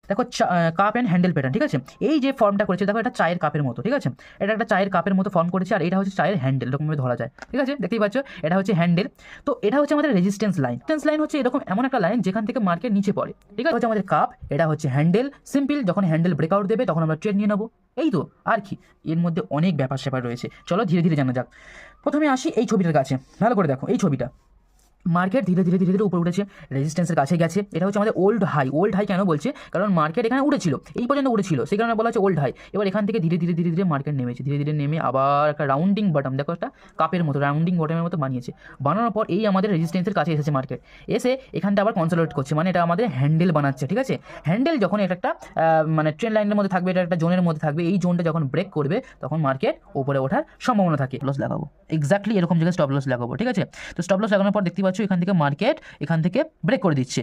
দেখো cup and handle pattern, ঠিক আছে। এই যে ফর্মটা করেছে দেখো, এটা চায়ের কাপের মতো, ঠিক আছে। এটা একটা চায়ের কাপের মতো ফর্ম করেছে, আর এটা হচ্ছে চায়ের হ্যান্ডেল, এরকমভাবে ধরা যায়, ঠিক আছে। দেখতেই পাচ্ছ এটা হচ্ছে হ্যান্ডেল। তো এটা হচ্ছে আমাদের রেজিস্ট্যান্স লাইন। রেজিস্ট্যান্স লাইন হচ্ছে এরকম এমন একটা লাইন যেখান থেকে মার্কেট নিচে পড়ে, ঠিক আছে। হচ্ছে আমাদের কাপ, এটা হচ্ছে হ্যান্ডেল। সিম্পল, যখন হ্যান্ডেল ব্রেকআউট দেবে তখন আমরা ট্রেড নিয়ে নেবো, এই তো আর কি। এর মধ্যে অনেক ব্যাপার স্যাপার রয়েছে, চলো ধীরে ধীরে জানা যাক। প্রথমে আসি এই ছবিটার কাছে, ভালো করে দেখো এই ছবিটা। মার্কেট ধীরে ধীরে ধীরে ধীরে উপরে উঠেছে, রেজিস্ট্যান্সের কাছে গেছে। এটা হচ্ছে আমাদের ওল্ড হাই। ওল্ড হাই কেন বলছে? কারণ মার্কেট এখানে উঠেছিল, এই পর্যন্ত উঠেছিল, সেই কারণে বলা হচ্ছে ওল্ড হাই। এবার এখান থেকে ধীরে ধীরে ধীরে ধীরে মার্কেট নেমেছে, ধীরে ধীরে নেমে আবার একটা রাউন্ডিং বটম, দেখো একটা কাপের মতো রাউন্ডিং বটমের মতো বানিয়েছে। বানানোর পর এই আমাদের রেজিস্ট্যান্সের কাছে এসেছে মার্কেট, এসে এখানটা আবার কনসোলিডেট করছে, মানে এটা আমাদের হ্যান্ডেল বানাচ্ছে, ঠিক আছে। হ্যান্ডেল যখন এটা একটা মানে ট্রেন লাইনের মধ্যে থাকবে, এটা একটা জোনের মধ্যে থাকবে, এই জোনটা যখন ব্রেক করবে তখন মার্কেট উপরে ওঠার সম্ভাবনা থাকে। লস লাগাবো এক্স্যাক্টলি এরকম জায়গায় স্টপ লস লাগাবো, ঠিক আছে। তো স্টপ লস লাগানোর পর দেখতে পাচ্ছ এখান থেকে মার্কেট এখান থেকে ব্রেক করে দিচ্ছে।